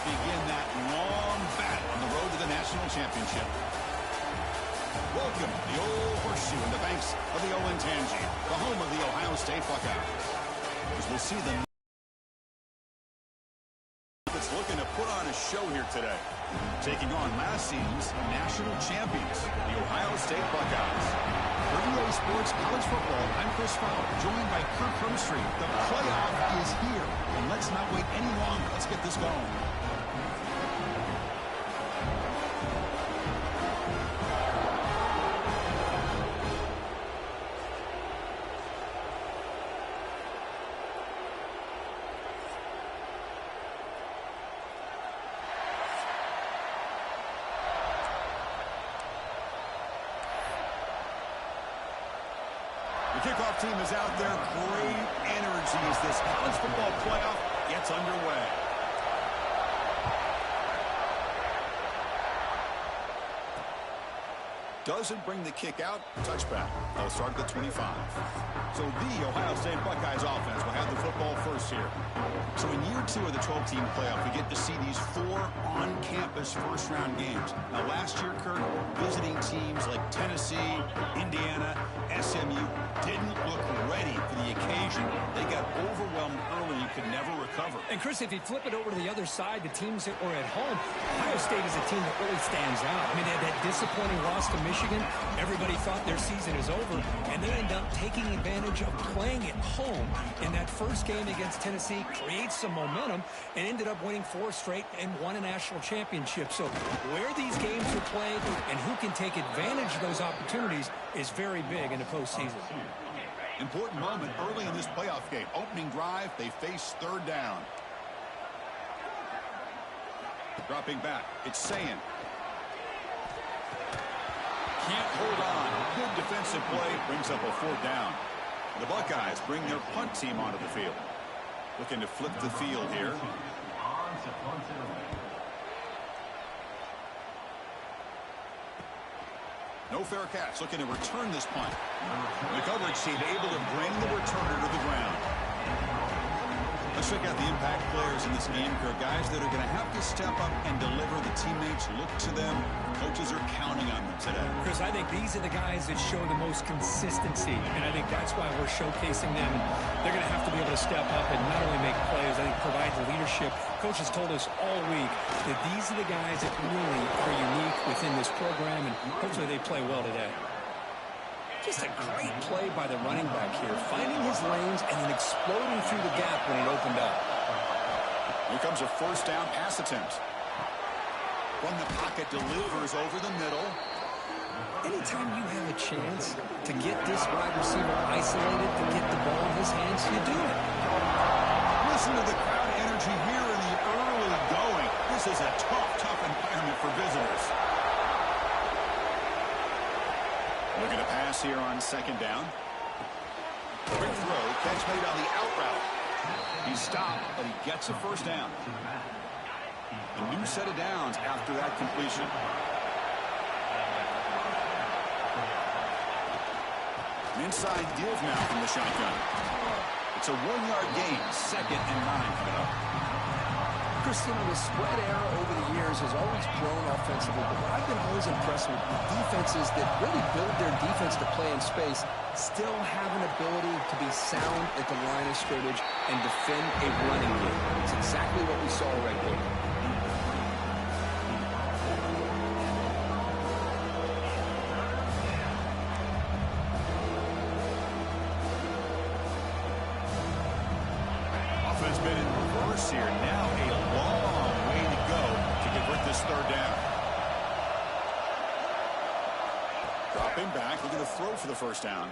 begin that long battle on the road to the national championship. Welcome to the old horseshoe in the banks of the Olentangy, the home of the Ohio State Buckeyes. As we'll see them that's looking to put on a show here today, taking on last season's national champions, the Ohio State Buckeyes. For EA Sports College Football, I'm Chris Fowler, joined by Kirk Hermstreet. The playoff is here, and let's not wait any longer. Let's get this going. The kickoff team is out there. Great energy as this college football playoff gets underway. Doesn't bring the kick out. Touchback. They'll start at the 25. So the Ohio State Buckeyes offense will have the football first here. So in year 2 of the 12-team playoff, we get to see these 4 on-campus first-round games. Now, last year, Kirk, visiting teams like Tennessee, Indiana, SMU didn't look ready for the occasion. They got overwhelmed early and could never recover. And, Chris, if you flip it over to the other side, the teams that were at home, Ohio State is a team that really stands out. I mean, they had that disappointing loss to Michigan. Everybody thought their season is over, and they end up taking advantage of playing at home in that first game against Tennessee, creates some momentum, and ended up winning 4 straight and won a national championship. So where these games are played and who can take advantage of those opportunities is very big in the postseason. Important moment early in this playoff game. Opening drive, they face 3rd down. Dropping back, it's Sayin. Can't hold on. Good defensive play, brings up a 4th down. The Buckeyes bring their punt team onto the field. Looking to flip the field here. No fair catch. Looking to return this punt. The coverage team able to bring the returner to the ground. Let's check out the impact players in this game, Kirk. Guys that are going to have to step up and deliver. The teammates look to them. Coaches are counting on them today. Chris, I think these are the guys that show the most consistency, and I think that's why we're showcasing them. They're going to have to be able to step up and not only make plays, I think provide the leadership. Coaches told us all week that these are the guys that really are unique within this program, and hopefully they play well today. Just a great play by the running back here, finding his lanes and then exploding through the gap when it opened up. Here comes a 1st down pass attempt. From the pocket, delivers over the middle. Anytime you have a chance to get this wide receiver isolated, to get the ball in his hands, you do it. Listen to the crowd energy here in the early going. This is a tough environment for visitors. Looking to pass here on 2nd down. Quick throw, catch made on the out route. He stopped, but he gets a 1st down. A new set of downs after that completion. An inside give now from the shotgun. It's a 1-yard gain, 2nd and 9 coming up. Christina, the spread era over the years has always grown offensively, but what I've been always impressed with the defenses that really build their defense to play in space still have an ability to be sound at the line of scrimmage and defend a running game. It's exactly what we saw right there. Offense been in reverse here. Now a long way to go to convert this 3rd down. Dropping back, looking to throw for the 1st down.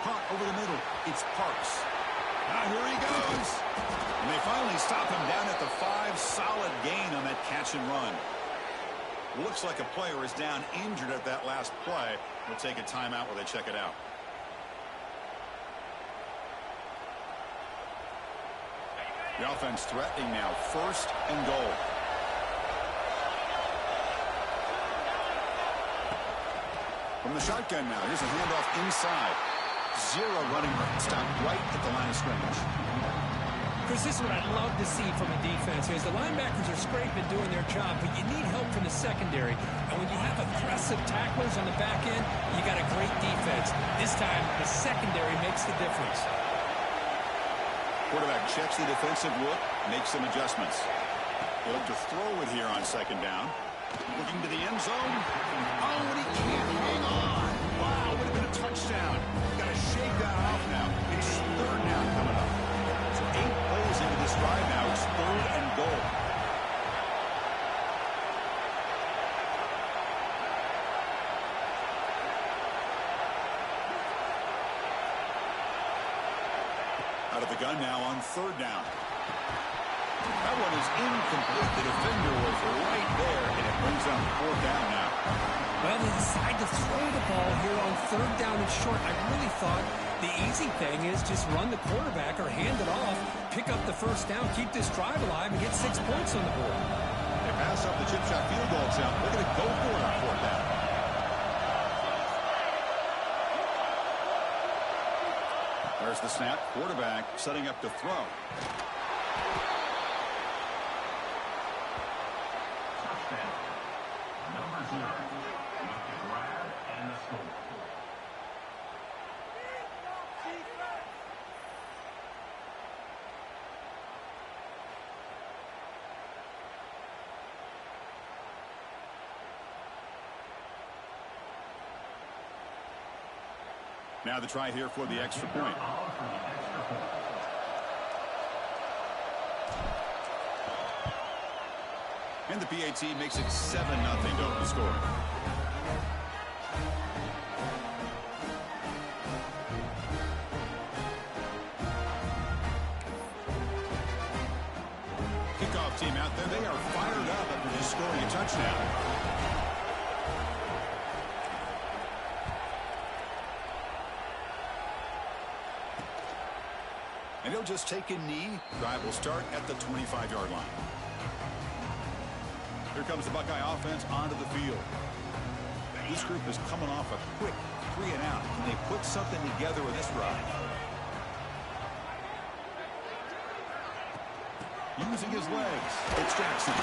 Punt over the middle. It's Parks. Now here he goes. And they finally stop him down at the 5. Solid gain on that catch and run. Looks like a player is down injured at that last play. We'll take a timeout while they check it out. The offense threatening now. 1st and goal. From the shotgun now. Here's a handoff inside. 0 running room. Stopped right at the line of scrimmage. Chris, this is what I'd love to see from a defense is the linebackers are scraping doing their job, but you need help from the secondary. And when you have aggressive tacklers on the back end, you got a great defense. This time, the secondary makes the difference. Quarterback checks the defensive look, makes some adjustments. He'll look to throw it here on second down. Looking to the end zone. Oh, and he can't hang on. Wow, would have been a touchdown. Got to shake that off now. It's third down coming up. So 8 plays into this drive now. It's 3rd and goal. Out of the gun now on 3rd down. That one is incomplete. The defender was right there, and it brings on 4th down now. Well, they decide to throw the ball here on 3rd down and short. I really thought the easy thing is just run the quarterback or hand it off, pick up the 1st down, keep this drive alive, and get 6 points on the board. They pass up the chip shot field goal attempt. They're going to go for it on 4th down. There's the snap. Quarterback setting up to throw. Now the try here for the extra point. And the PAT makes it 7-0 to open the score. Kickoff team out there. They are fired up after just scoring a touchdown. And he'll just take a knee. Drive will start at the 25-yard line. Here comes the Buckeye offense onto the field. This group is coming off a quick 3-and-out. Can they put something together with this drive? Using his legs. It's Jackson.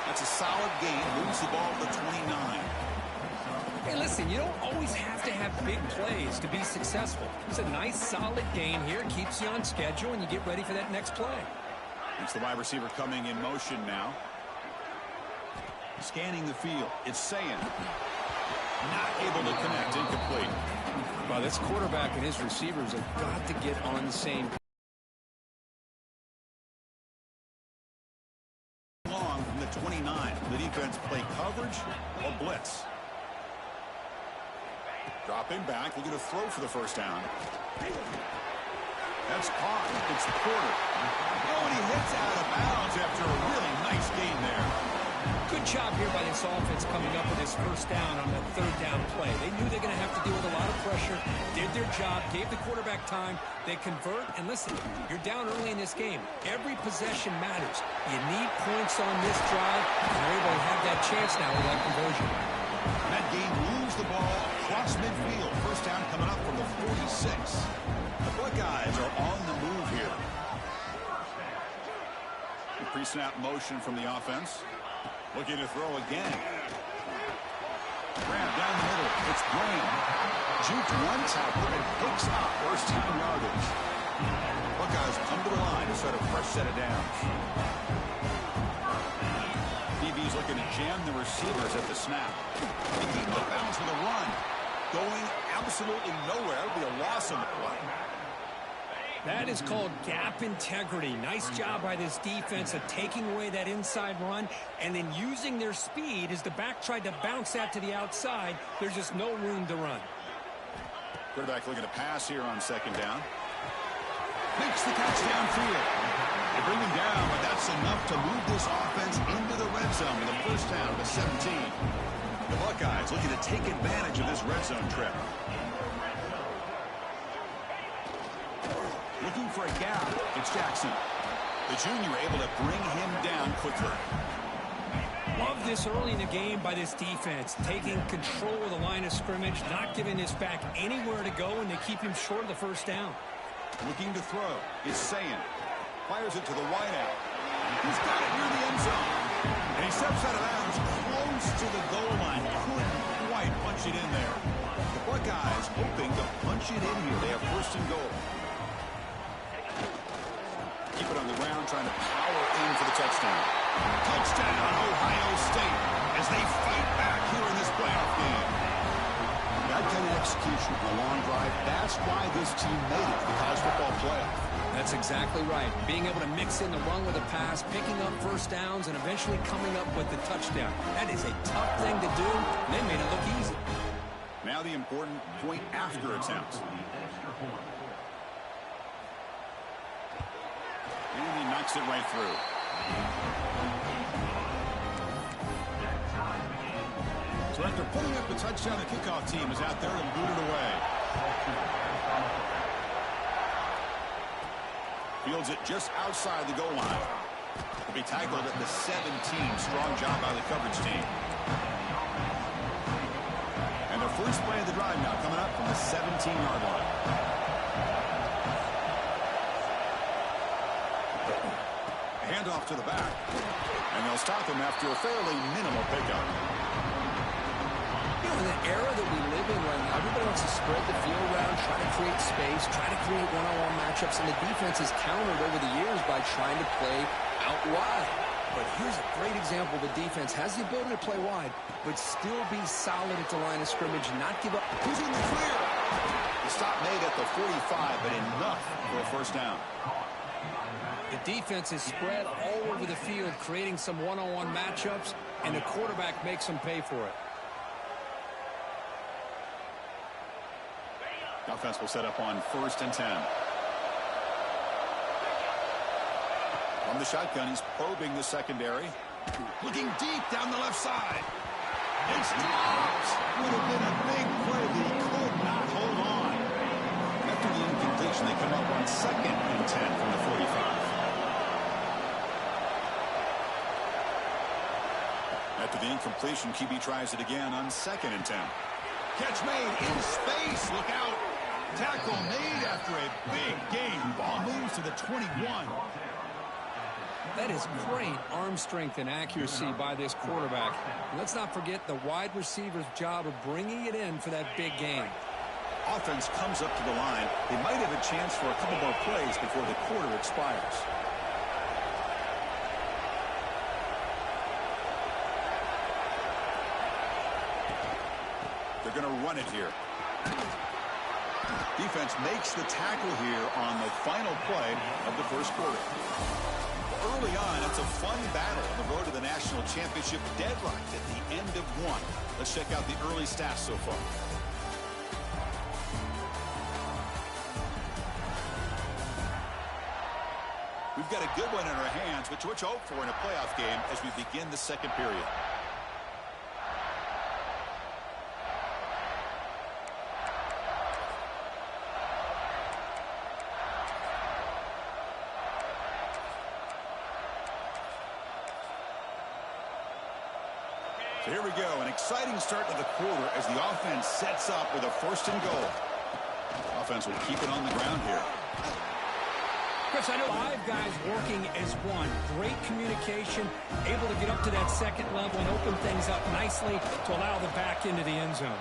That's a solid gain. Moves the ball to the 29. Hey, listen, you don't always have to have big plays to be successful. It's a nice, solid gain here. Keeps you on schedule, and you get ready for that next play. It's the wide receiver coming in motion now. Scanning the field. It's Sayin. Not able to connect. Incomplete. Well, this quarterback and his receivers have got to get on the same page. Long from the 29. The defense play coverage or blitz. Dropping back, looking to throw for the 1st down. That's caught. It's Porter. Oh, and he hits out of bounds after a really nice gain there. Good job here by this offense coming up with his 1st down on that 3rd down play. They knew they're going to have to deal with a lot of pressure, did their job, gave the quarterback time. They convert, and listen, you're down early in this game. Every possession matters. You need points on this drive, and they're able to have that chance now with that conversion. That game moves the ball across midfield. 1st down coming up from the 46. The Buckeyes are on the move here. The pre-snap motion from the offense. Looking to throw again. Grab down the middle. It's Blaine. Juked one tackler and picks up 1st down yardage. Buckeyes come to the line to set a fresh set of downs. DB's looking to jam the receivers at the snap. He keeps the bounce with a run. Going absolutely nowhere. It'll be a loss on the play. That is called gap integrity. Nice job by this defense of taking away that inside run and then using their speed as the back tried to bounce that to the outside. There's just no room to run. Quarterback looking to pass here on 2nd down. Makes the catch downfield. They bring him down, but that's enough to move this offense into the red zone with a 1st down to 17. The Buckeyes looking to take advantage of this red zone trip. Looking for a gap. It's Jackson. The junior able to bring him down quickly. Love this early in the game by this defense. Taking control of the line of scrimmage, not giving this back anywhere to go, and they keep him short of the 1st down. Looking to throw. It's Sayin. Fires it to the wideout. He's got it near the end zone. And he steps out of bounds close to the goal line. Couldn't quite punch it in there. The Buckeyes hoping to punch it in here. They have first and goal. Keep it on the ground, trying to power in for the touchdown. Touchdown, Ohio State, as they fight back here in this playoff game. That kind of execution, a long drive, that's why this team made it to the college football playoff. That's exactly right. Being able to mix in the run with a pass, picking up first downs, and eventually coming up with the touchdown. That is a tough thing to do, and they made it look easy. Now the important point after attempt. And he knocks it right through. So after putting up the touchdown, the kickoff team is out there to boot it away. Fields it just outside the goal line. Will be tackled at the 17. Strong job by the coverage team. And the first play of the drive now coming up from the 17-yard line. Handoff to the back. And they'll stop him after a fairly minimal pickup. You know, in the era that we live in right now, everybody wants to spread the field around, try to create space, try to create one-on-one matchups, and the defense has countered over the years by trying to play out wide. But here's a great example. The defense has the ability to play wide, but still be solid at the line of scrimmage, not give up. Who's in the clear? The stop made at the 45, but enough for a first down. The defense is spread all over the field, creating some one-on-one matchups, and the quarterback makes them pay for it. The offense will set up on 1st and 10. From the shotgun, he's probing the secondary. Looking deep down the left side. It's dropped. Would have been a big play, but he could not hold on. After the incompletion, they come up on 2nd and 10 from the 45. After the incompletion, QB tries it again on 2nd and 10. Catch made in space. Look out. Tackle made after a big gain. Ball moves to the 21. That is great arm strength and accuracy by this quarterback. Let's not forget the wide receiver's job of bringing it in for that big gain. Offense comes up to the line. They might have a chance for a couple more plays before the quarter expires. They're going to run it here. Defense makes the tackle here on the final play of the first quarter. Early on, it's a fun battle on the road to the national championship, deadlocked at the end of one. Let's check out the early stats so far. We've got a good one in our hands, which hope for in a playoff game as we begin the second period. So here we go, an exciting start to the quarter as the offense sets up with a 1st and goal. Offense will keep it on the ground here. Chris, I know 5 guys working as one. Great communication, able to get up to that second level and open things up nicely to allow the back into the end zone.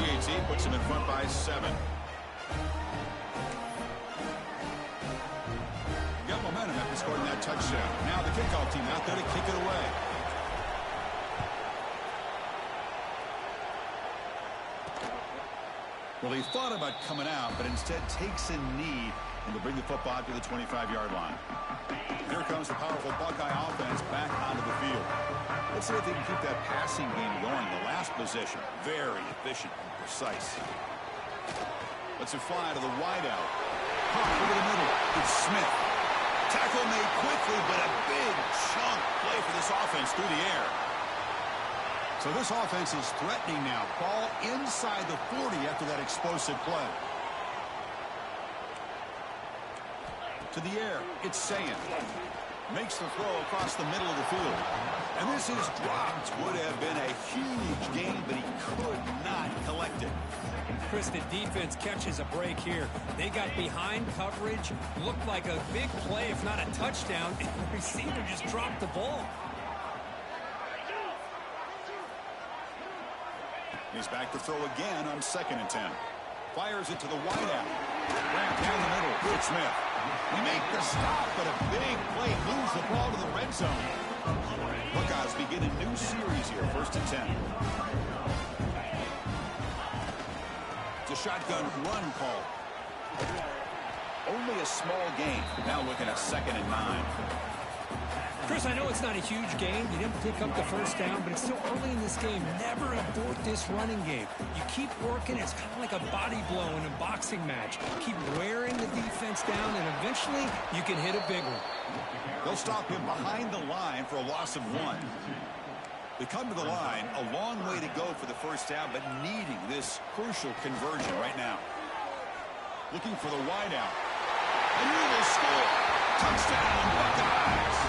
PAT puts him in front by 7. Got momentum after scoring that touchdown. Now the kickoff team out there to kick it away. Well, he thought about coming out, but instead takes a knee and will bring the football to the 25-yard line. Here comes the powerful Buckeye offense back onto the field. Let's see if they can keep that passing game going. The last possession, very efficient and precise. Let's it fly to the wideout. Pop over the middle. It's Smith. Tackle made quickly, but a big chunk play for this offense through the air. So this offense is threatening now. Ball inside the 40 after that explosive play. To the air, it's Saying. Makes the throw across the middle of the field. And this is dropped. Would have been a huge gain, but he could not collect it. Chris, the defense catches a break here. They got behind coverage, looked like a big play, if not a touchdown, and the receiver just dropped the ball. He's back to throw again on 2nd and 10. Fires it to the wideout. Ramp down the middle. It's Smith. We make the stop, but a big play moves the ball to the red zone. Buckeyes begin a new series here, 1st and 10. It's a shotgun run call. Only a small gain. Now looking at 2nd and 9. Chris, I know it's not a huge game. You didn't pick up the first down, but it's still early in this game. Never abort this running game. You keep working. It's kind of like a body blow in a boxing match. Keep wearing the defense down, and eventually you can hit a big one. They'll stop him behind the line for a loss of 1. They come to the line, a long way to go for the first down, but needing this crucial conversion right now. Looking for the wideout. And he will score. Touchdown, Buckeyes.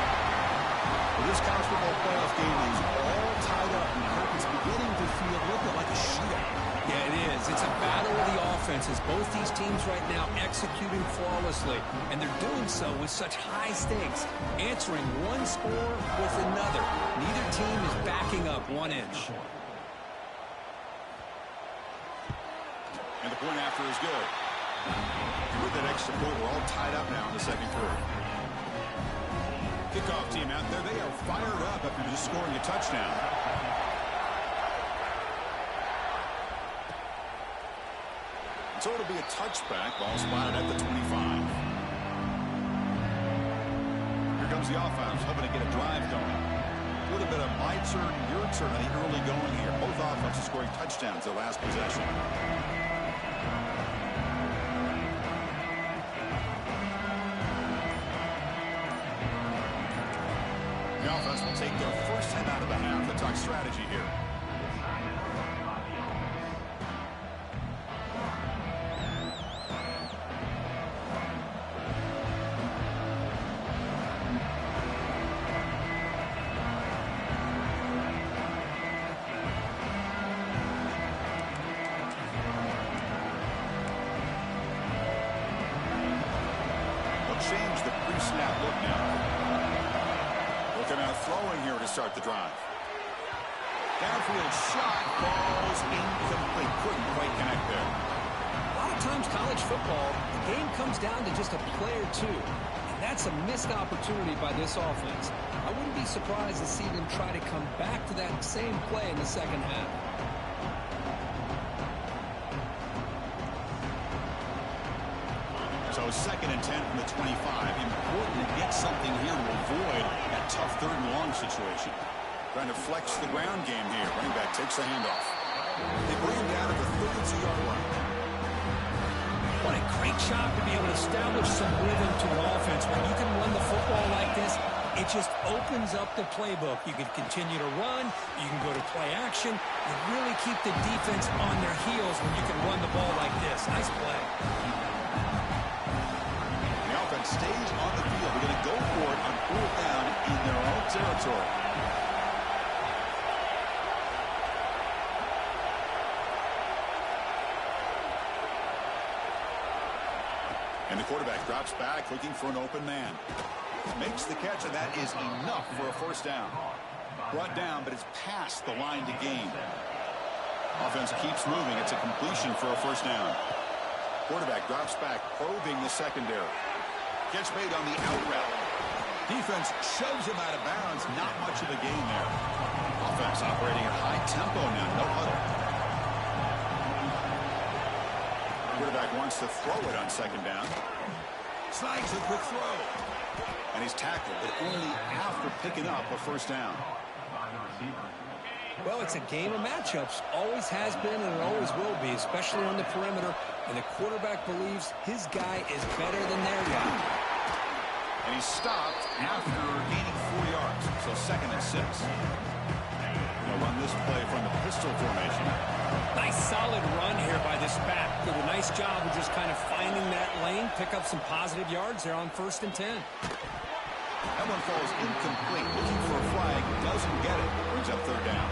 Well, this college football playoff game is all tied up, and it's beginning to feel a little bit like a shootout. Yeah, it is. It's a battle of the offenses. Both these teams right now executing flawlessly, and they're doing so with such high stakes, answering one score with another. Neither team is backing up 1 inch. And the point after is good. With that extra point, we're all tied up now in the 2nd quarter. Kickoff team out there. They are fired up after just scoring a touchdown. So it'll be a touchback. Ball spotted at the 25. Here comes the offense, hoping to get a drive going. A little bit of my turn, your turn on the early going here. Both offenses scoring touchdowns their last possession. The offense will take their first time out of the half. Let's talk strategy here. They'll change the pre-snap look now. Looking out throwing here to start the drive. Downfield shot, falls incomplete. Couldn't quite connect there. A lot of times college football, the game comes down to just a play or two. And that's a missed opportunity by this offense. I wouldn't be surprised to see them try to come back to that same play in the 2nd half. So 2nd and 10 from the 25. Important to get something here to avoid that tough 3rd and long situation. Trying to flex the ground game here. Running back takes the handoff. They bring him down at the 32-yard line. What a great job to be able to establish some rhythm to an offense. When you can run the football like this, it just opens up the playbook. You can continue to run. You can go to play action. You really keep the defense on their heels when you can run the ball like this. Nice play. Stays on the field. They're going to go for it on 4th down in their own territory. And the quarterback drops back looking for an open man. Makes the catch, and that is enough for a first down. Brought down, but it's past the line to gain. Offense keeps moving. It's a completion for a first down. Quarterback drops back, probing the secondary. Gets made on the out route. Defense shoves him out of bounds. Not much of a gain there. Offense operating at high tempo now. No huddle. Quarterback wants to throw it on 2nd down. Slides a quick throw. And he's tackled, but only after picking up a first down. Well, it's a game of matchups. Always has been and it always will be, especially on the perimeter. And the quarterback believes his guy is better than their guy. And he's stopped after gaining 4 yards. So 2nd and 6. They'll run this play from the pistol formation. Nice solid run here by this back. Did a nice job of just kind of finding that lane, pick up some positive yards there on 1st and 10. That one falls incomplete. Looking for a flag. Doesn't get it. Brings up third down.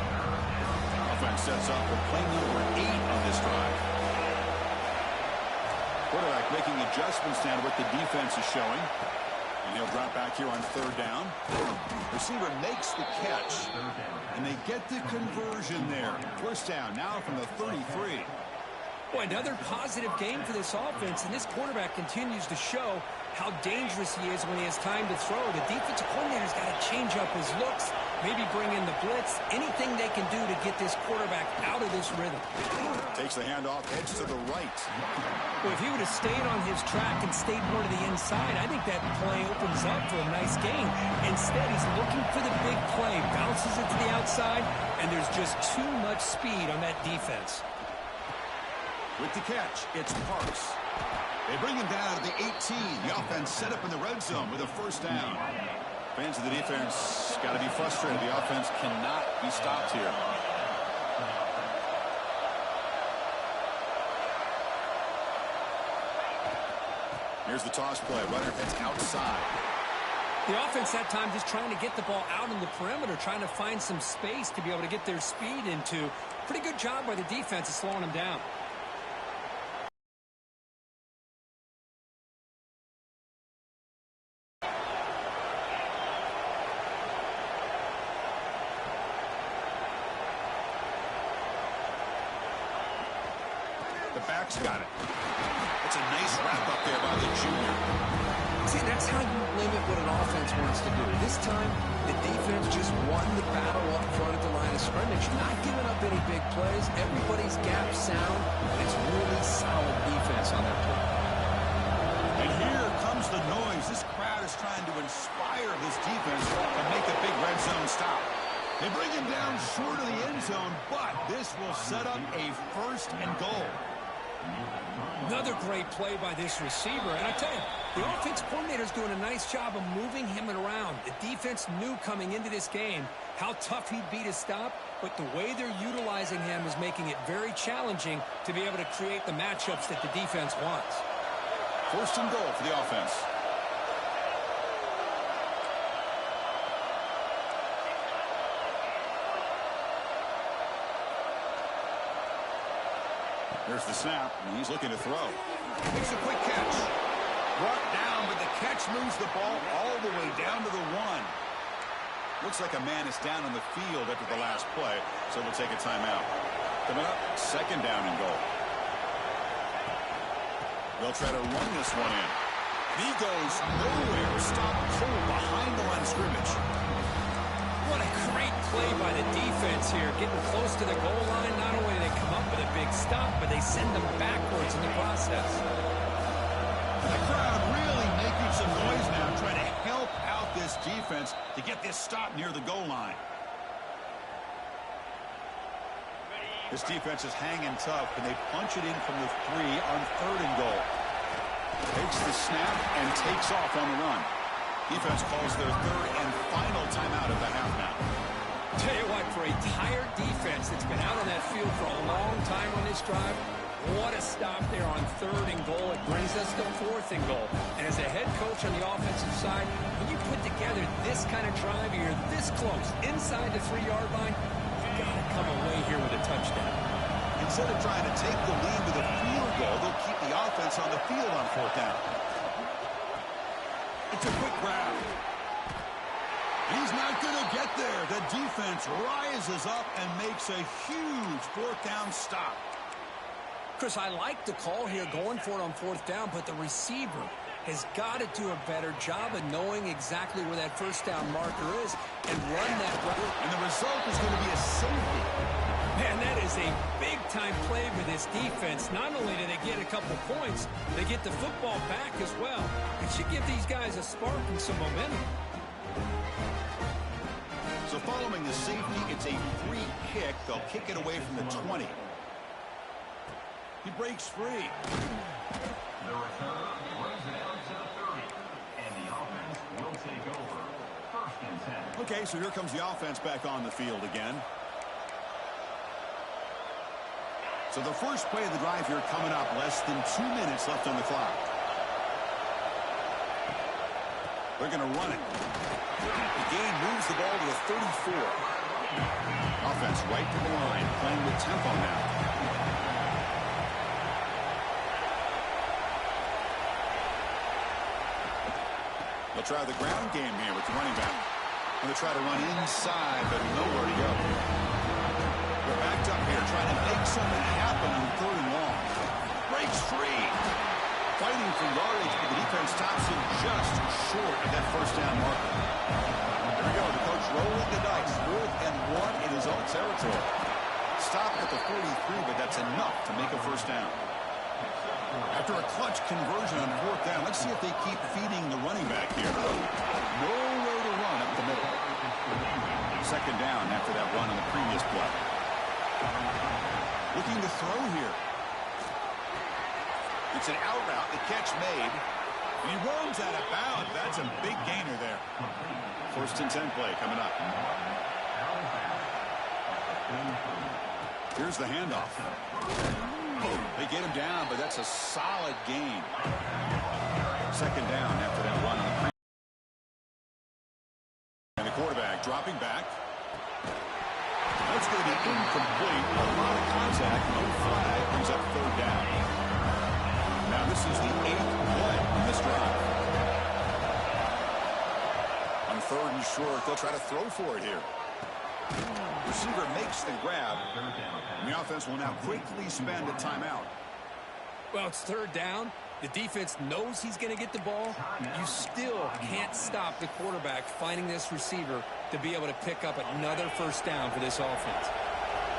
Offense sets up for play number 8 on this drive. Quarterback making adjustments down to what the defense is showing. And he'll drop back here on third down. Receiver makes the catch. And they get the conversion there. First down now from the 33. Boy, another positive game for this offense, and this quarterback continues to show how dangerous he is when he has time to throw. The defensive coordinator's got to change up his looks, maybe bring in the blitz, anything they can do to get this quarterback out of this rhythm. Takes the handoff, edge to the right. Well, if he would have stayed on his track and stayed more to the inside, I think that play opens up for a nice gain. Instead, he's looking for the big play, bounces it to the outside, and there's just too much speed on that defense. With the catch, it's Parks. They bring him down to the 18. The offense set up in the red zone with a first down. Fans of the defense got to be frustrated. The offense cannot be stopped here. Here's the toss play. Runner heads outside. The offense that time just trying to get the ball out in the perimeter, trying to find some space to be able to get their speed into. Pretty good job by the defense of slowing them down. Back's got it. It's a nice wrap up there by the junior. See, that's how you limit what an offense wants to do. This time, the defense just won the battle up front at the line of scrimmage, not giving up any big plays. Everybody's gap sound, and it's really solid defense on their part. And here comes the noise. This crowd is trying to inspire this defense to make a big red zone stop. They bring him down short of the end zone, but this will set up a first and goal. Another great play by this receiver. And I tell you, the offense coordinator is doing a nice job of moving him around. The defense knew coming into this game how tough he'd be to stop, but the way they're utilizing him is making it very challenging to be able to create the matchups that the defense wants. First and goal for the offense. There's the snap, and he's looking to throw. Makes a quick catch. Brought down, but the catch moves the ball all the way down to the 1. Looks like a man is down on the field after the last play, so we'll take a timeout. Coming up, second down and goal. They'll try to run this one in. He goes nowhere. Stop cold behind the line of scrimmage. What a great play by the defense here. Getting close to the goal line. Not only do they come up with a big stop, but they send them backwards in the process. The crowd really making some noise now, trying to help out this defense to get this stop near the goal line. This defense is hanging tough, and they punch it in from the 3 on third and goal. Takes the snap and takes off on the run. Defense calls their third and final timeout of the half now. Tell you what, for a tired defense that's been out on that field for a long time on this drive, what a stop there on third and goal. It brings us to fourth and goal. And as a head coach on the offensive side, when you put together this kind of drive, you're this close, inside the 3-yard line, you got to come away here with a touchdown. Instead of trying to take the lead with a field goal, they'll keep the offense on the field on fourth down. It's a quick grab. He's not going to get there. The defense rises up and makes a huge fourth down stop. Chris, I like the call here going for it on fourth down, but the receiver has got to do a better job of knowing exactly where that first down marker is and run that route. And the result is going to be a safety. Man, that is a big-time play for this defense. Not only do they get a couple points, they get the football back as well. It should give these guys a spark and some momentum. So following the safety, it's a free kick. They'll kick it away from the 20. He breaks free. The return brings it out to the 30. And the offense will take over. First and 10. Okay, so here comes the offense back on the field again. So the first play of the drive here coming up, less than 2 minutes left on the clock. They're going to run it. The gain moves the ball to the 34. Offense right to the line, playing with tempo now. They'll try the ground game here with the running back. Going to try to run inside, but nowhere to go. They're backed up here, trying to make something happen on 3rd and long. Breaks free. Fighting for yardage, but the defense stops him just short of that first down marker. There we go, the coach rolling the dice. 4th and 1 in his own territory. Stopped at the 43, but that's enough to make a first down. After a clutch conversion on 4th down, let's see if they keep feeding the running back here. Nowhere to run up the middle. 2nd down after that run on the previous play. Looking to throw here. It's an out route, the catch made. And he roams out of bounds. That's a big gainer there. 1st and 10 play coming up. Here's the handoff. They get him down, but that's a solid gain. 2nd down after that run on the previous. And the quarterback dropping back. That's going to be incomplete. A lot of contact. No flag. Brings up 3rd down. Now this is the 8th play in this drive. On 3rd and short, they'll try to throw for it here. Receiver makes the grab. And the offense will now quickly spend a timeout. Well, it's 3rd down. The defense knows he's going to get the ball. You still can't stop the quarterback finding this receiver to be able to pick up another first down for this offense.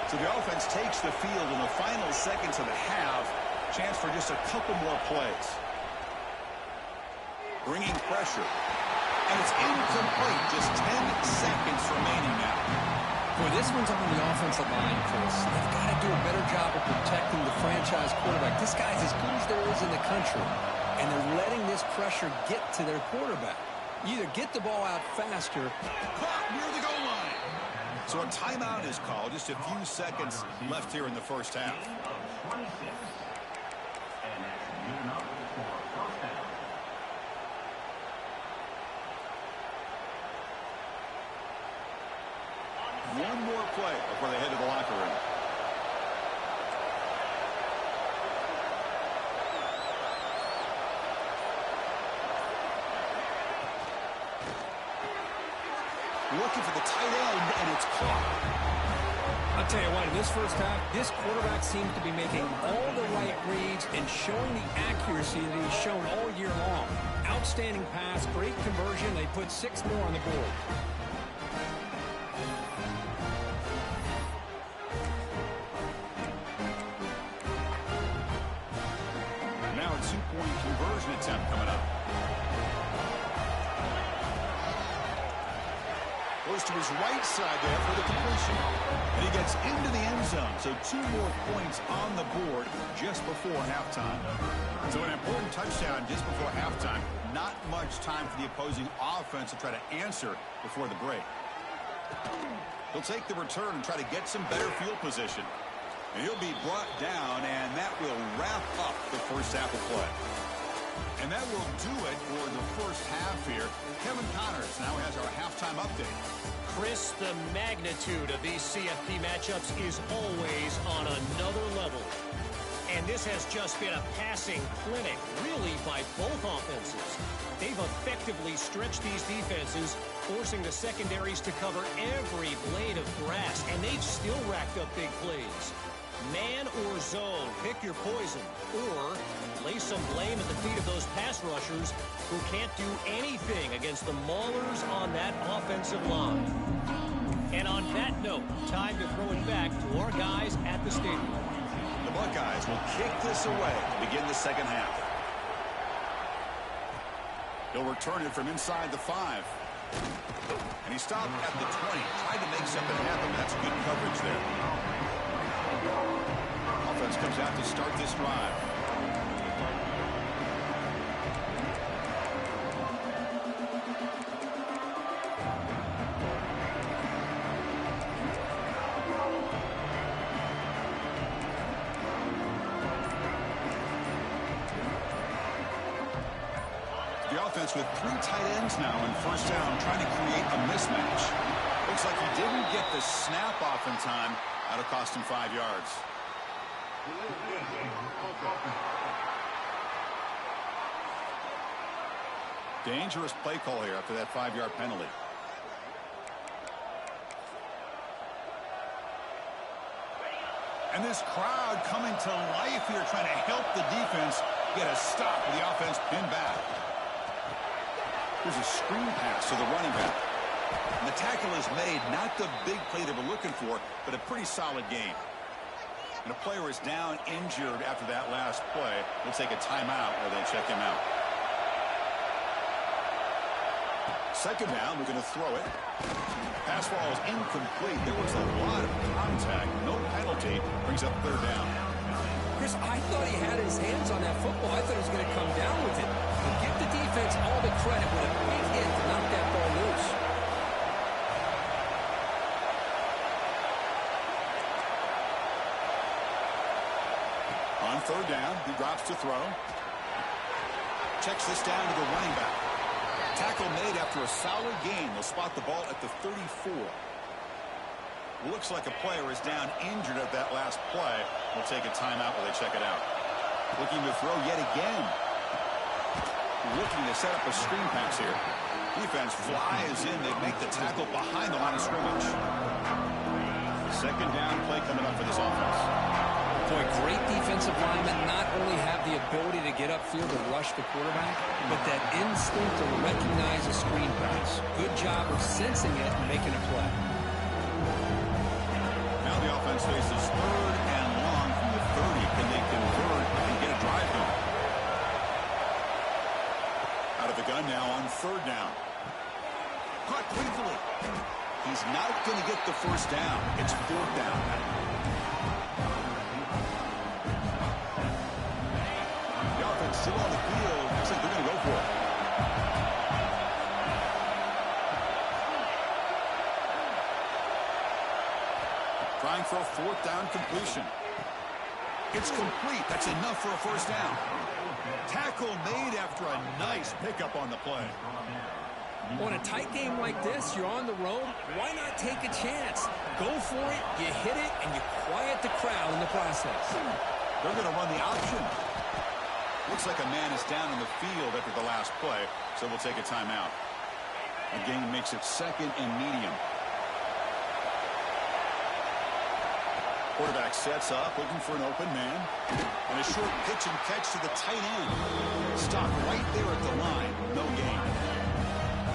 So the offense takes the field in the final seconds of the half. Chance for just a couple more plays. Bringing pressure. And it's incomplete. Just 10 seconds remaining now. Boy, this one's on the offensive line, Chris. They've got to do a better job of protecting the franchise quarterback. This guy's as good as there is in the country, and they're letting this pressure get to their quarterback. You either get the ball out faster. Caught near the goal line. So a timeout is called. Just a few seconds left here in the first half. One more play before they head to the locker room. Looking for the tight end, and it's caught. I'll tell you what, in this first half, this quarterback seems to be making all the right reads and showing the accuracy that he's shown all year long. Outstanding pass, great conversion. They put 6 more on the board. Now a 2-point conversion attempt coming up. Goes to his right side there for the completion. And he gets into the end zone. So 2 more points on the board just before halftime. So an important touchdown just before halftime. Not much time for the opposing offense to try to answer before the break. He'll take the return and try to get some better field position. And he'll be brought down, and that will wrap up the first half of play. And that will do it for the first half here. Kevin Connors now has our halftime update. Chris, the magnitude of these CFP matchups is always on another level. And this has just been a passing clinic, really, by both offenses. They've effectively stretched these defenses, forcing the secondaries to cover every blade of grass, and they've still racked up big plays. Man or zone, pick your poison, or lay some blame at the feet of those pass rushers who can't do anything against the maulers on that offensive line. And on that note, time to throw it back to our guys at the stadium. The Buckeyes will kick this away to begin the second half. He'll return it from inside the 5. And he stopped at the 20, tried to make something happen. That's good coverage there. Offense comes out to start this drive. The offense with 3 tight ends now in first down, trying to create a mismatch. Looks like he didn't get the snap off in time. That'll cost him 5 yards. Dangerous play call here after that 5-yard penalty. And this crowd coming to life here, trying to help the defense get a stop with the offense pinned back. Here's a screen pass to the running back. And the tackle is made, not the big play they were looking for, but a pretty solid game. And a player is down injured after that last play. We'll take a timeout while they check him out. Second down, we're going to throw it. Pass ball is incomplete. There was a lot of contact. No penalty. Brings up third down. Chris, I thought he had his hands on that football. I thought he was going to come down with it. But give the defense all the credit with a big hit to knock that ball loose. On third down, he drops to throw. Checks this down to the running back. Tackle made after a solid gain. They'll spot the ball at the 34. Looks like a player is down injured at that last play. We'll take a timeout while they check it out. Looking to throw yet again. Looking to set up a screen pass here. Defense flies in. They make the tackle behind the line of scrimmage. Second down play coming up for this offense. Boy, great defensive linemen not only have the ability to get upfield and rush the quarterback, but that instinct to recognize a screen pass. Good job of sensing it and making a play. Now the offense faces third and long from the 30. Can they convert and get a drive going? Out of the gun now on third down. Caught quickly. He's not going to get the first down. It's fourth down. Still on the field. Looks like they're going to go for it. Trying for a fourth down completion. It's complete. That's enough for a first down. Tackle made after a nice pickup on the play. On a tight game like this, you're on the road. Why not take a chance? Go for it, you hit it, and you quiet the crowd in the process. They're going to run the option. Looks like a man is down in the field after the last play, so we'll take a timeout. The game makes it second and medium. Quarterback sets up, looking for an open man. And a short pitch and catch to the tight end. Stop right there at the line. No gain.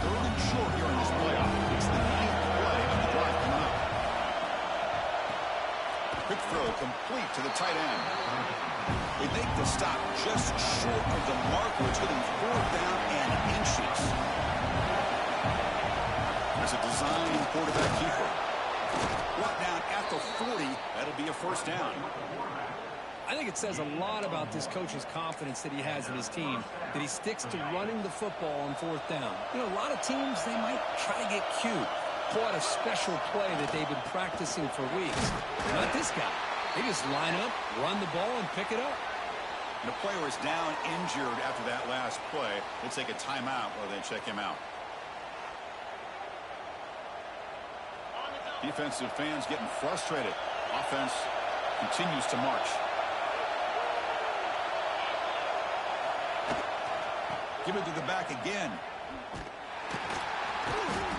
Third and short here in this playoff. It's the 9th play of the drive coming up. Quick throw complete to the tight end. They make the stop just short of the marker. It's getting fourth down and inches. There's a design quarterback keeper. Brought down at the 40. That'll be a first down. I think it says a lot about this coach's confidence that he has in his team, that he sticks to running the football on fourth down. You know, a lot of teams, they might try to get cute, pull out a special play that they've been practicing for weeks. Not this guy. They just line up, run the ball, and pick it up. And the player is down injured after that last play. We'll take a timeout while they check him out. Defensive fans getting frustrated. Offense continues to march. Give it to the back again.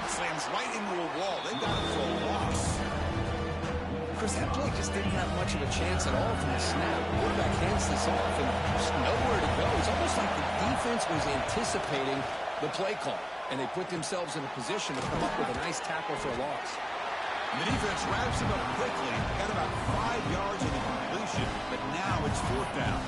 Slams right into a wall. They got him for a loss. Chris, that play just didn't have much of a chance at all from the snap. Quarterback hands this off and just nowhere to go. It's almost like the defense was anticipating the play call, and they put themselves in a position to come up with a nice tackle for a loss. And the defense wraps him up quickly. Got about 5 yards in the completion, but now it's fourth down.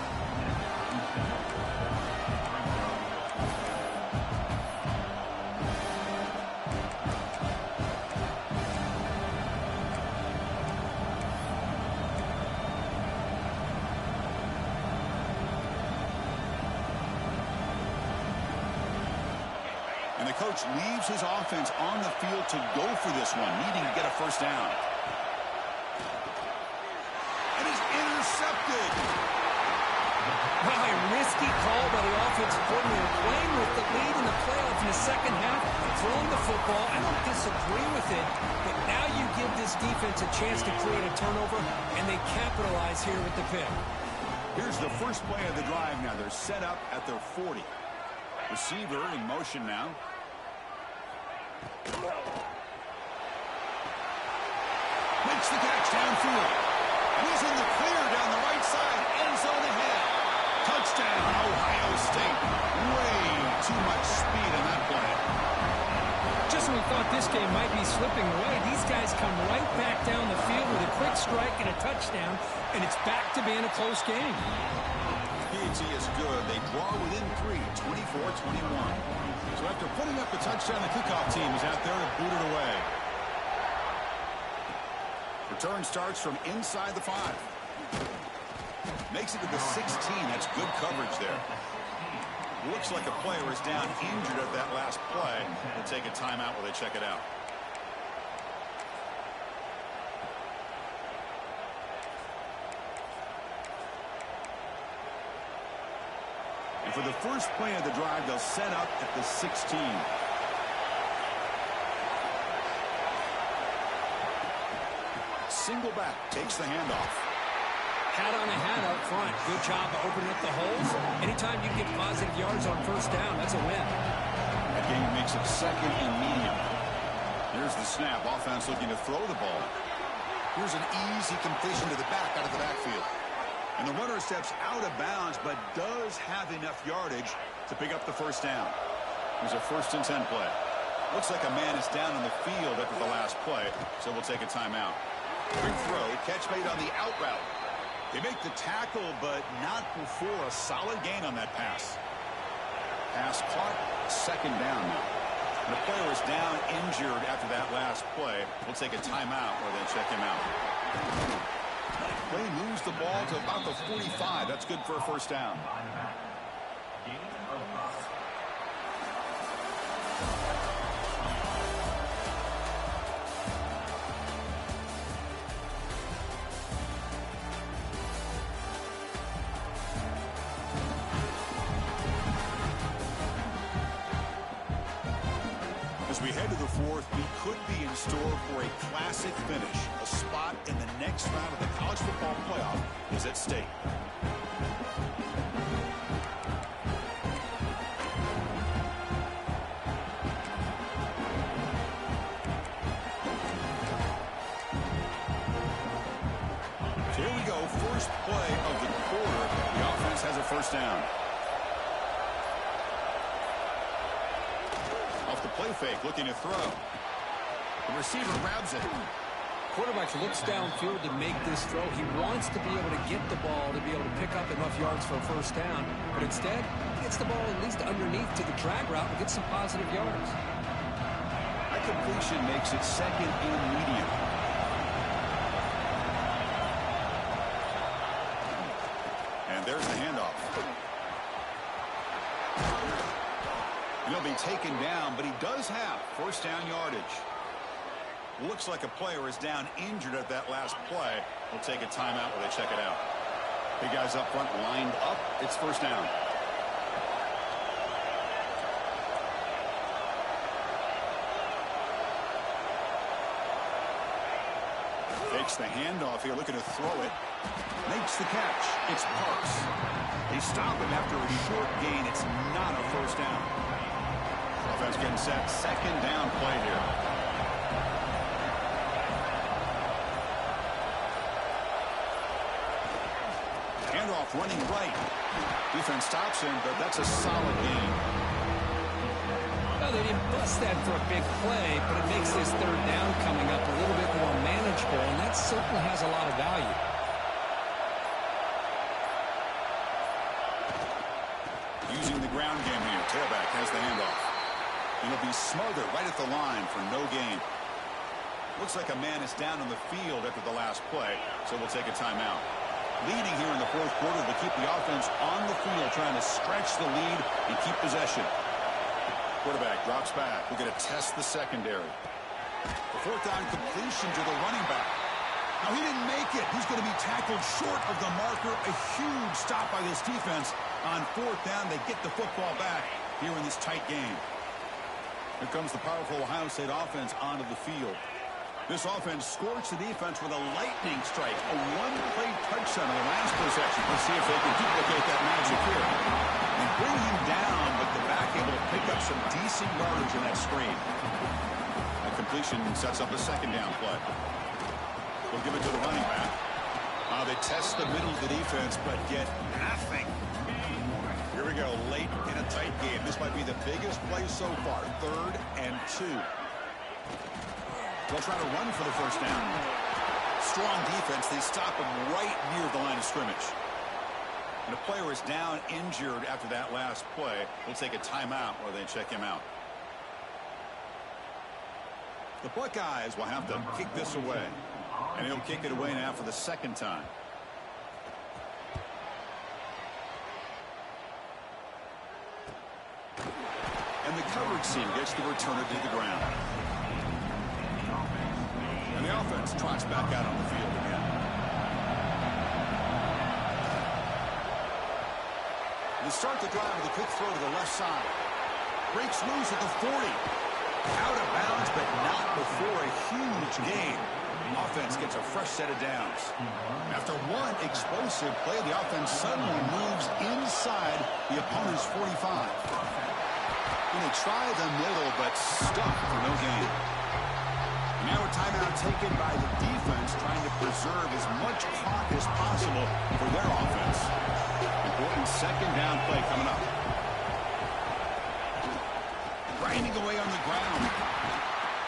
And the coach leaves his offense on the field to go for this one, needing to get a first down. And it's intercepted. Well, a risky call by the offensive coordinator, playing with the lead the second half, throwing the football. I don't disagree with it, but now you give this defense a chance to create a turnover, and they capitalize here with the pick. Here's the first play of the drive now. They're set up at their 40. Receiver in motion now. Makes the catch downfield. And he's in the clear down the right side. End zone ahead. Touchdown, Ohio State. Way too much speed on that play. Just when we thought this game might be slipping away, these guys come right back down the field with a quick strike and a touchdown, and it's back to being a close game. PAT is good. They draw within 3, 24-21. So after putting up the touchdown, the kickoff team is out there to boot it away. Return starts from inside the 5. Makes it to the 16. That's good coverage there. Looks like a player is down injured at that last play. They'll take a timeout while they check it out. And for the first play of the drive, they'll set up at the 16. Single back takes the handoff. Hat on a hat up front. Good job of opening up the holes. Anytime you get positive yards on first down, that's a win. That game makes it second and medium. Here's the snap. Offense looking to throw the ball. Here's an easy completion to the back out of the backfield. And the runner steps out of bounds, but does have enough yardage to pick up the first down. Here's a 1st and 10 play. Looks like a man is down on the field after the last play, so we'll take a timeout. Quick throw, catch made on the out route. They make the tackle, but not before a solid gain on that pass. Pass caught, second down now. And the player is down injured after that last play. We'll take a timeout or then check him out. They moves the ball to about the 45. That's good for a first down. As we head to the 4th, we could be in store for a classic finish. A spot in the next round of the college football playoff is at stake. So here we go, first play of the quarter. The offense has a first down. The play fake, looking to throw. The receiver grabs it. Quarterback looks downfield to make this throw. He wants to be able to get the ball to be able to pick up enough yards for a first down. But instead, he gets the ball at least underneath to the drag route and gets some positive yards. That completion makes it second and medium. And there's the handoff. He'll be taken down, but he does have first down yardage. Looks like a player is down injured at that last play. We'll take a timeout while they check it out. Big guys up front lined up. It's first down. Takes the handoff here, looking to throw it. Makes the catch. It's Parks. They stop him after a short gain. It's not a first down. Offense getting set. Second down play here. Handoff running right. Defense stops him, but that's a solid gain. Well, they didn't bust that for a big play, but it makes this third down coming up a little bit more manageable, and that certainly has a lot of value. Using the ground game here. Tailback has the handoff. And he'll be smothered right at the line for no gain. Looks like a man is down on the field after the last play, so we'll take a timeout. Leading here in the 4th quarter to keep the offense on the field, trying to stretch the lead and keep possession. Quarterback drops back. We're going to test the secondary. The 4th down completion to the running back. Now, he didn't make it. He's going to be tackled short of the marker. A huge stop by this defense. On 4th down, they get the football back here in this tight game. Here comes the powerful Ohio State offense onto the field. This offense scorched the defense with a lightning strike, a one-play touchdown in the last possession. Let's see if they can duplicate that magic here. And bring him down, but the back able to pick up some decent yardage in that screen. A completion sets up a second down play. We'll give it to the running back. They test the middle of the defense, but get nothing. Here we go, late in a tight game. This might be the biggest play so far. 3rd and 2. They'll try to run for the first down. Strong defense. They stop him right near the line of scrimmage. And the player is down injured after that last play. We'll take a timeout while they check him out. The Buckeyes will have to kick this away. And he'll kick it away now for the second time. And the coverage team gets the returner to the ground. And the offense trots back out on the field again. They start the drive with a quick throw to the left side. Breaks loose at the 40. Out of bounds, but not before a huge gain. Offense gets a fresh set of downs. After one explosive play, the offense suddenly moves inside the opponent's 45. Going to try the middle, but stuck for no gain. Now a timeout taken by the defense, trying to preserve as much clock as possible for their offense. Important second down play coming up. Grinding away on the ground.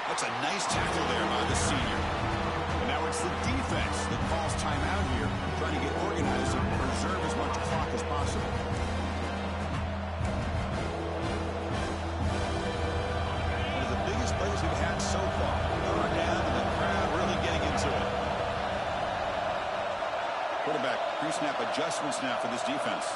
That's a nice tackle there by the senior. And now it's the defense that calls timeout here, trying to get organized and preserve as much clock as possible. One of the biggest plays we've had so far. Third down and the crowd really getting into it. Quarterback pre-snap adjustments now for this defense.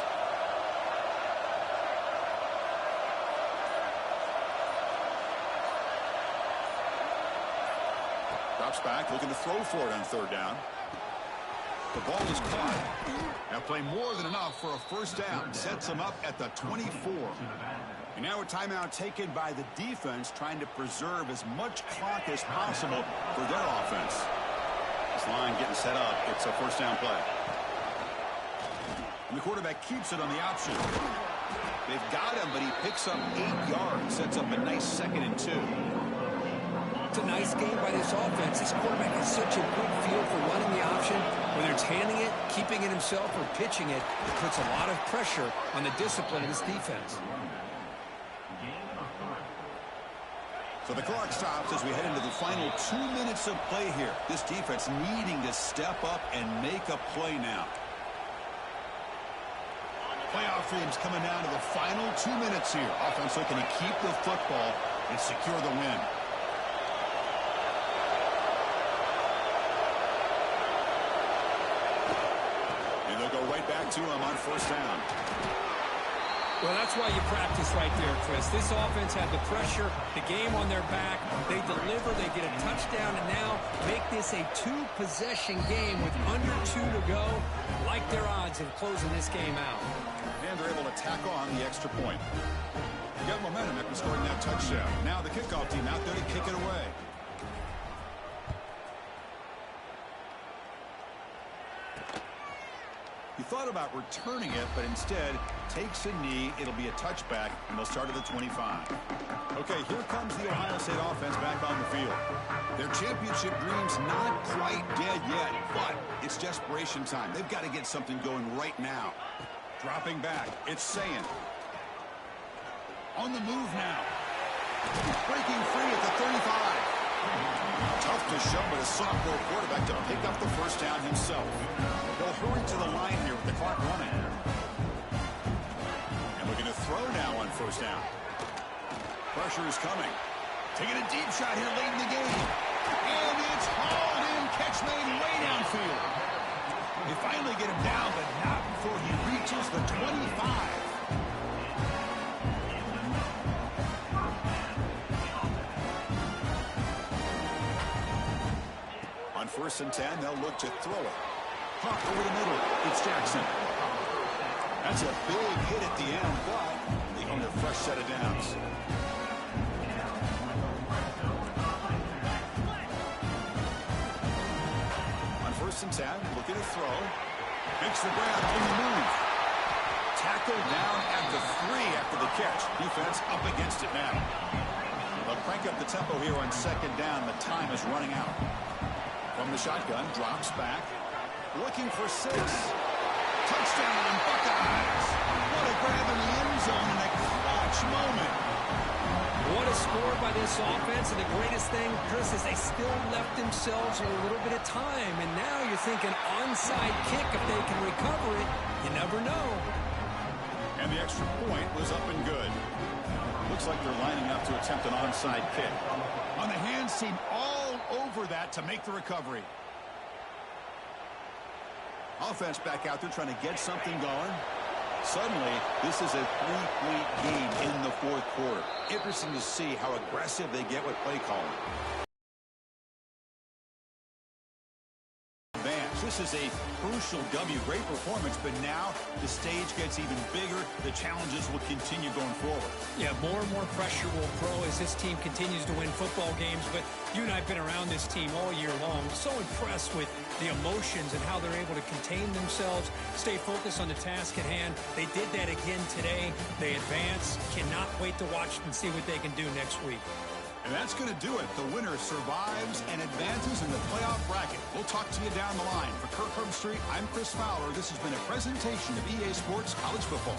Drops back, looking to throw for it on third down. The ball is caught. Now play more than enough for a first down. Sets them up at the 24. And now a timeout taken by the defense, trying to preserve as much clock as possible for their offense. This line getting set up. It's a first down play. And the quarterback keeps it on the option. They've got him, but he picks up 8 yards. Sets up a nice 2nd and 2. It's a nice game by this offense. This quarterback has such a good feel for running the option. Whether it's handing it, keeping it himself, or pitching it, it puts a lot of pressure on the discipline of this defense. So the clock stops as we head into the final 2 minutes of play here. This defense needing to step up and make a play now. Playoff dreams coming down to the final 2 minutes here. Offense looking to keep the football and secure the win. And they'll go right back to him on first down. Well, that's why you practice right there, Chris. This offense had the pressure, the game on their back. They deliver, they get a touchdown, and now make this a 2-possession game with under 2 to go. Like their odds of closing this game out. And they're able to tack on the extra point. Got momentum after scoring that touchdown. Now the kickoff team out there to kick it away. He thought about returning it, but instead takes a knee. It'll be a touchback, and they'll start at the 25. Okay, here comes the Ohio State offense back on the field. Their championship dream's not quite dead yet, but it's desperation time. They've got to get something going right now. Dropping back, it's Sayin. On the move now. Breaking free at the 35. Tough to show, but a sophomore quarterback to pick up the first down himself. They'll hurry to the line here with the clock running. And looking to throw now on first down. Pressure is coming. Taking a deep shot here late in the game. And it's hauled in. Catch made way downfield. They finally get him down, but not before he reaches the 25. On 1st and 10, they'll look to throw it. Hawk over the middle. It's Jackson. That's a big hit at the end, but they own a fresh set of downs. had, looking to throw. Makes the grab in the move. Tackled down at the 3 after the catch. Defense up against it now. They'll crank up the tempo here on second down. The time is running out. From the shotgun, drops back. Looking for 6. Touchdown, Buckeyes. What a grab in the end zone and a clutch moment. What a score by this offense, and the greatest thing, Chris, is they still left themselves a little bit of time, and now you're thinking onside kick if they can recover it. You never know. And the extra point was up and good. Looks like they're lining up to attempt an onside kick. On the hands team all over that to make the recovery. Offense back out there trying to get something going. Suddenly, this is a 3-point game in the fourth quarter. Interesting to see how aggressive they get with play calling. This is a crucial W. Great performance, but now the stage gets even bigger. The challenges will continue going forward. Yeah, more and more pressure will grow as this team continues to win football games. But you and I have been around this team all year long. So impressed with the emotions and how they're able to contain themselves, stay focused on the task at hand. They did that again today. They advance. Cannot wait to watch and see what they can do next week. And that's going to do it. The winner survives and advances in the playoff bracket. We'll talk to you down the line. For Kirk Herbstreit, I'm Chris Fowler. This has been a presentation of EA Sports College Football.